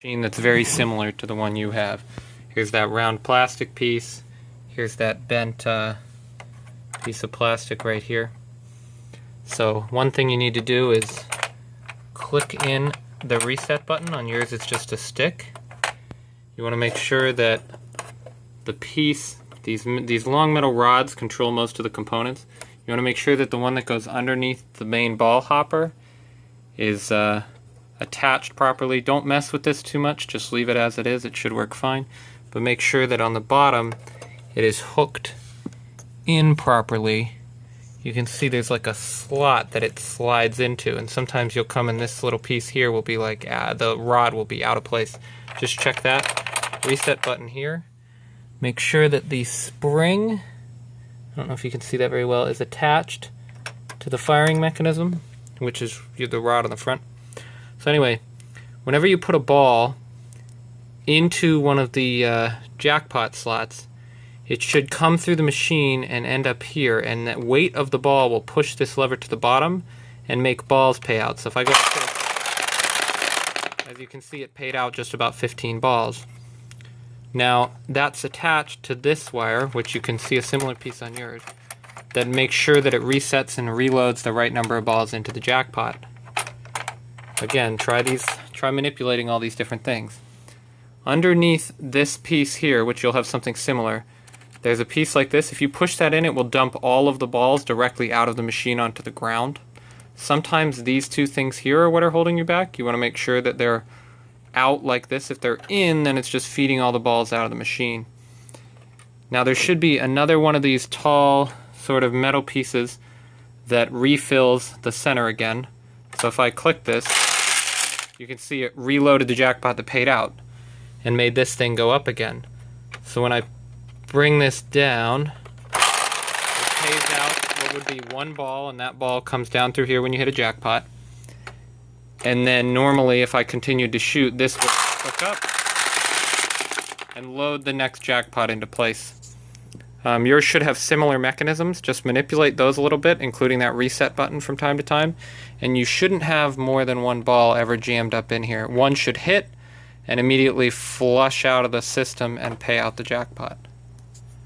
machine that's very similar to the one you have. Here's that round plastic piece. Here's that bent piece of plastic right here. So one thing you need to do is click in the reset button. On yours it's just a stick. You want to make sure that the piece, these long metal rods control most of the components. You want to make sure that the one that goes underneath the main ball hopper is attached properly. Don't mess with this too much, just leave it as it is. It should work fine. But make sure that on the bottom it is hooked in properly. You can see there's like a slot that it slides into, and sometimes you'll come in this little piece here will be like the rod will be out of place. Just check that. Reset button here. Make sure that the spring, I don't know if you can see that very well, is attached to the firing mechanism, which is the rod on the front. So anyway, whenever you put a ball into one of the jackpot slots, it should come through the machine and end up here, and that weight of the ball will push this lever to the bottom and make balls pay out. So if I go like this, as you can see, it paid out just about 15 balls. Now that's attached to this wire, which you can see a similar piece on yours, that makes sure that it resets and reloads the right number of balls into the jackpot. Again, try manipulating all these different things. Underneath this piece here, which you'll have something similar, there's a piece like this. If you push that in, it will dump all of the balls directly out of the machine onto the ground. Sometimes these two things here are what are holding you back. You want to make sure that they're out like this. If they're in, then it's just feeding all the balls out of the machine. Now there should be another one of these tall sort of metal pieces that refills the center again. So if I click this, you can see it reloaded the jackpot that paid out and made this thing go up again. So when I bring this down, it pays out what would be one ball, and that ball comes down through here when you hit a jackpot. And then normally if I continued to shoot, this would hook up and load the next jackpot into place. Yours should have similar mechanisms. Just manipulate those a little bit, including that reset button from time to time, and you shouldn't have more than one ball ever jammed up in here. One should hit and immediately flush out of the system and pay out the jackpot.